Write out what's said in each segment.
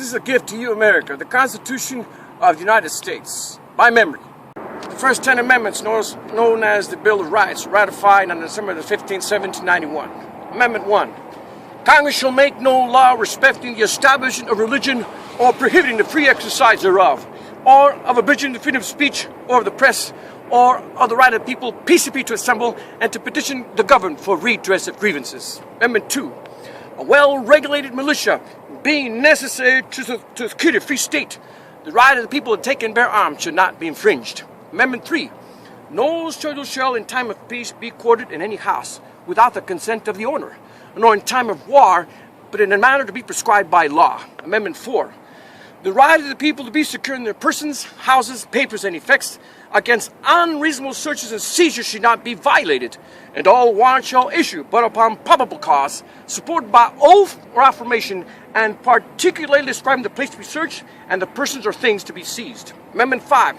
This is a gift to you, America, the Constitution of the United States, by memory. The first 10 amendments, known as the Bill of Rights, ratified on December the 15th, 1791. Amendment 1. Congress shall make no law respecting the establishment of religion or prohibiting the free exercise thereof, or of abridging the freedom of speech or of the press, or of the right of the people peaceably to assemble and to petition the government for redress of grievances. Amendment 2. A well-regulated militia being necessary to secure a free state, the right of the people to take and bear arms should not be infringed. Amendment 3. No soldier shall in time of peace be quartered in any house without the consent of the owner, nor in time of war, but in a manner to be prescribed by law. Amendment 4. The right of the people to be secure in their persons, houses, papers, and effects against unreasonable searches and seizures should not be violated, and all warrants shall issue but upon probable cause, supported by oath or affirmation, and particularly describing the place to be searched and the persons or things to be seized. Amendment 5.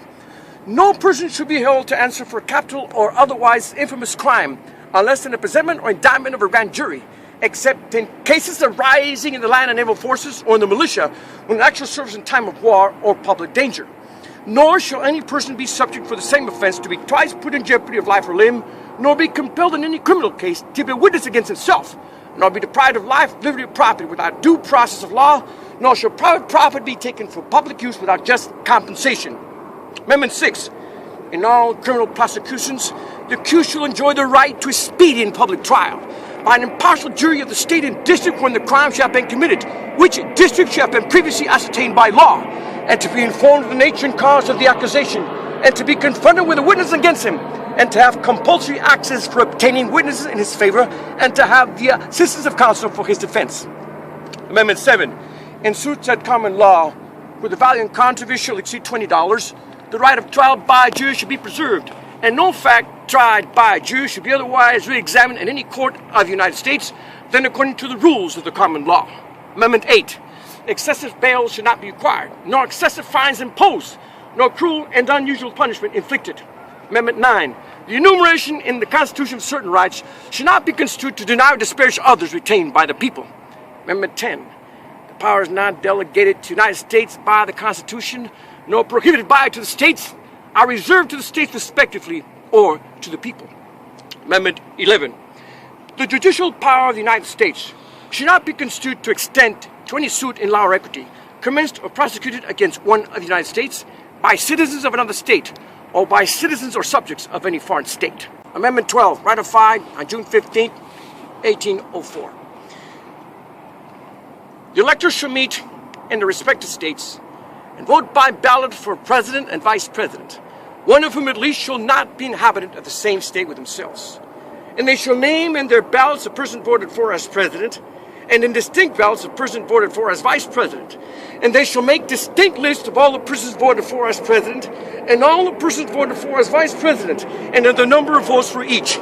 No person should be held to answer for capital or otherwise infamous crime unless in the presentment or indictment of a grand jury, except in cases arising in the land and naval forces or in the militia when actual service in time of war or public danger. Nor shall any person be subject for the same offense to be twice put in jeopardy of life or limb, nor be compelled in any criminal case to be a witness against himself, nor be deprived of life, liberty, or property without due process of law, nor shall private property be taken for public use without just compensation. Amendment 6. In all criminal prosecutions, the accused shall enjoy the right to a speedy and public trial by an impartial jury of the state and district wherein the crime shall have been committed, which district shall have been previously ascertained by law, and to be informed of the nature and cause of the accusation, and to be confronted with a witness against him, and to have compulsory access for obtaining witnesses in his favor, and to have the assistance of counsel for his defense. Amendment 7. In suits at common law, where the value in controversy shall exceed $20, the right of trial by a jury should be preserved, and no fact tried by a jury should be otherwise re-examined in any court of the United States than according to the rules of the common law. Amendment 8. Excessive bail should not be required, nor excessive fines imposed, nor cruel and unusual punishment inflicted. Amendment 9. The enumeration in the Constitution of certain rights should not be construed to deny or disparage others retained by the people. Amendment 10. The powers not delegated to the United States by the Constitution, nor prohibited by it to the states, are reserved to the states respectively or to the people. Amendment 11. The judicial power of the United States should not be construed to extend to any suit in law or equity commenced or prosecuted against one of the United States by citizens of another state or by citizens or subjects of any foreign state. Amendment 12, ratified on June 15, 1804. The electors shall meet in the respective states and vote by ballot for president and vice president, one of whom at least shall not be inhabitant of the same state with themselves. And they shall name in their ballots a person voted for as president, and in distinct ballots a person voted for as vice president. And they shall make distinct lists of all the persons voted for as president, and all the persons voted for as vice president, and of the number of votes for each,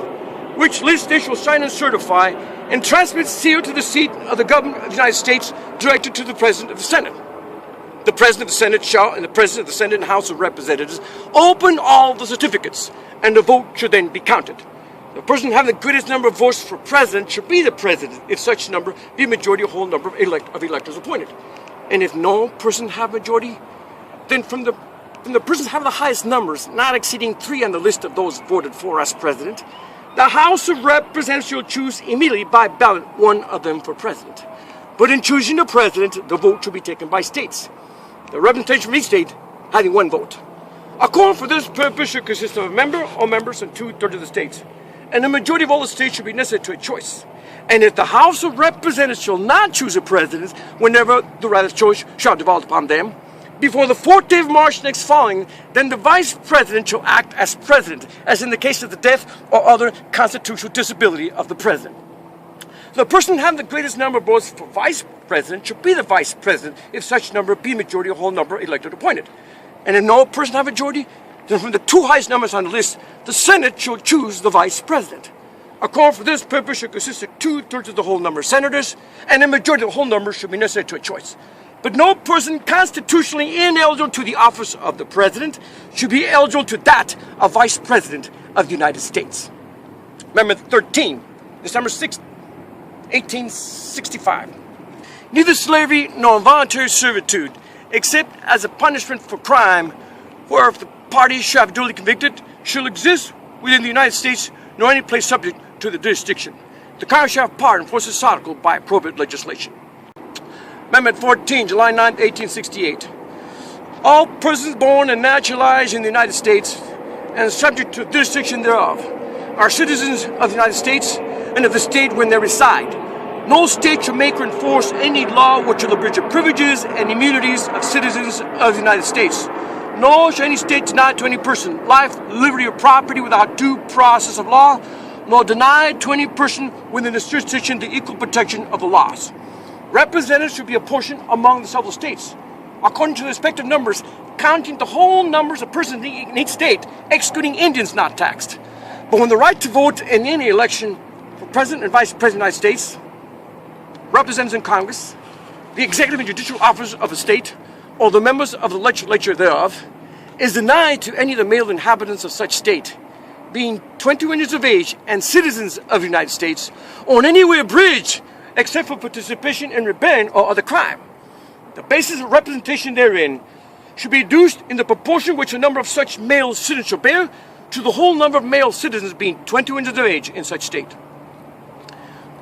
which list they shall sign and certify, and transmit sealed to the seat of the government of the United States, directed to the President of the Senate. The President of the Senate shall, and the President of the Senate and House of Representatives, open all the certificates, and the vote should then be counted. The person having the greatest number of votes for president should be the president, if such number be a majority of the whole number of electors appointed. And if no person have majority, then from the persons having the highest numbers, not exceeding 3 on the list of those voted for as president, the House of Representatives shall choose immediately by ballot one of them for president. But in choosing the president, the vote shall be taken by states, the representation from each state having 1 vote. A quorum for this purpose should consist of a member or members and 2/3 of the states, and the majority of all the states should be necessary to a choice. And if the House of Representatives shall not choose a president, whenever the right of choice shall devolve upon them, before the 4th day of March next following, then the vice president shall act as president, as in the case of the death or other constitutional disability of the president. The person having the greatest number of votes for vice president should be the vice president, if such number be majority of the whole number elected appointed. And if no person have a majority, then from the 2 highest numbers on the list, the Senate shall choose the vice president. A quorum for this purpose should consist of 2/3 of the whole number of senators, and a majority of the whole number should be necessary to a choice. But no person constitutionally ineligible to the office of the president should be eligible to that of vice president of the United States. Amendment 13, December 6, 1865. neither slavery nor involuntary servitude, except as a punishment for crime, whereof the parties shall be duly convicted, shall exist within the United States, nor any place subject to the jurisdiction. The Congress shall have power to enforce this article by appropriate legislation. Amendment 14, July 9, 1868. All persons born and naturalized in the United States and subject to the jurisdiction thereof are citizens of the United States and of the state wherein they reside. No state shall make or enforce any law which will abridge the privileges and immunities of citizens of the United States. Nor shall any state deny to any person life, liberty, or property without due process of law, nor deny to any person within this jurisdiction the equal protection of the laws. Representatives should be apportioned among the several states, according to the respective numbers, counting the whole numbers of persons in each state, excluding Indians not taxed. But when the right to vote in any election for President and Vice President of the United States, representatives in Congress, the executive and judicial officers of a state, or the members of the legislature thereof, is denied to any of the male inhabitants of such state, being 21 years of age and citizens of the United States, or in any way abridged, except for participation in rebellion or other crime. The basis of representation therein should be reduced in the proportion which the number of such male citizens shall bear to the whole number of male citizens being 21 years of age in such state.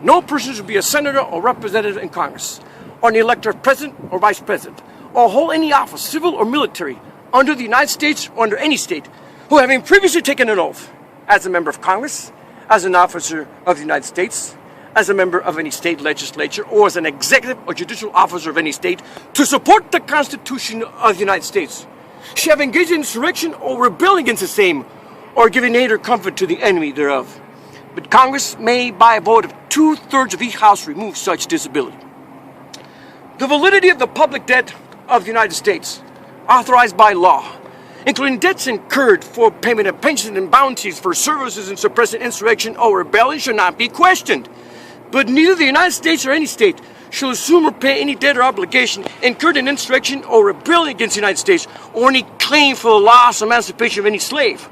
No person should be a senator or representative in Congress, or an elector of president or vice president, or hold any office, civil or military, under the United States or under any state, who having previously taken an oath as a member of Congress, as an officer of the United States, as a member of any state legislature, or as an executive or judicial officer of any state, to support the Constitution of the United States, shall have engaged in insurrection or rebellion against the same, or given aid or comfort to the enemy thereof. But Congress may, by a vote of 2/3 of each House, remove such disability. The validity of the public debt of the United States, authorized by law, including debts incurred for payment of pensions and bounties for services in suppressing insurrection or rebellion, should not be questioned. But neither the United States or any state shall assume or pay any debt or obligation incurred in insurrection or rebellion against the United States, or any claim for the loss or emancipation of any slave.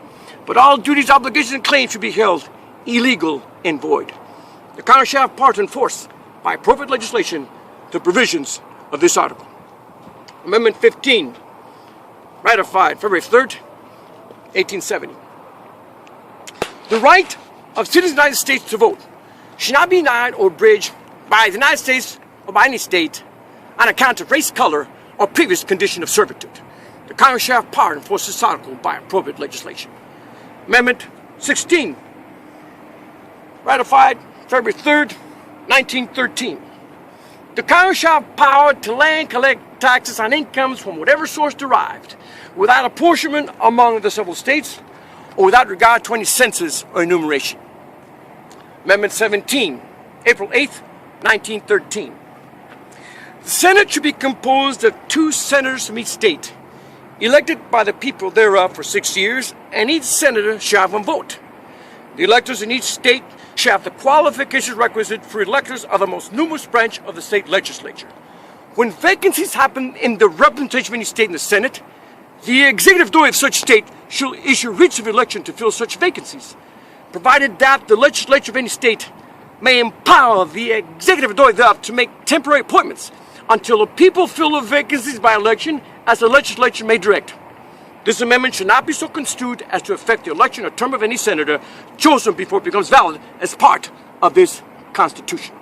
But all duties, obligations, and claims should be held illegal and void. The Congress shall have power to enforce, by appropriate legislation, the provisions of this article. Amendment 15, ratified February 3rd, 1870. The right of citizens of the United States to vote should not be denied or abridged by the United States or by any state on account of race, color, or previous condition of servitude. The Congress shall have power to enforce this article by appropriate legislation. Amendment 16, ratified February 3rd, 1913. The Congress shall have power to lay and collect taxes on incomes from whatever source derived, without apportionment among the several states, or without regard to any census or enumeration. Amendment 17, April 8th, 1913. The Senate should be composed of 2 senators from each state, elected by the people thereof for 6 years, and each senator shall have 1 vote. The electors in each state shall have the qualifications requisite for electors of the most numerous branch of the state legislature. When vacancies happen in the representation of any state in the Senate, the executive authority of such state shall issue writs of election to fill such vacancies, provided that the legislature of any state may empower the executive authority thereof to make temporary appointments until the people fill the vacancies by election as the legislature may direct. This amendment should not be so construed as to affect the election or term of any senator chosen before it becomes valid as part of this Constitution.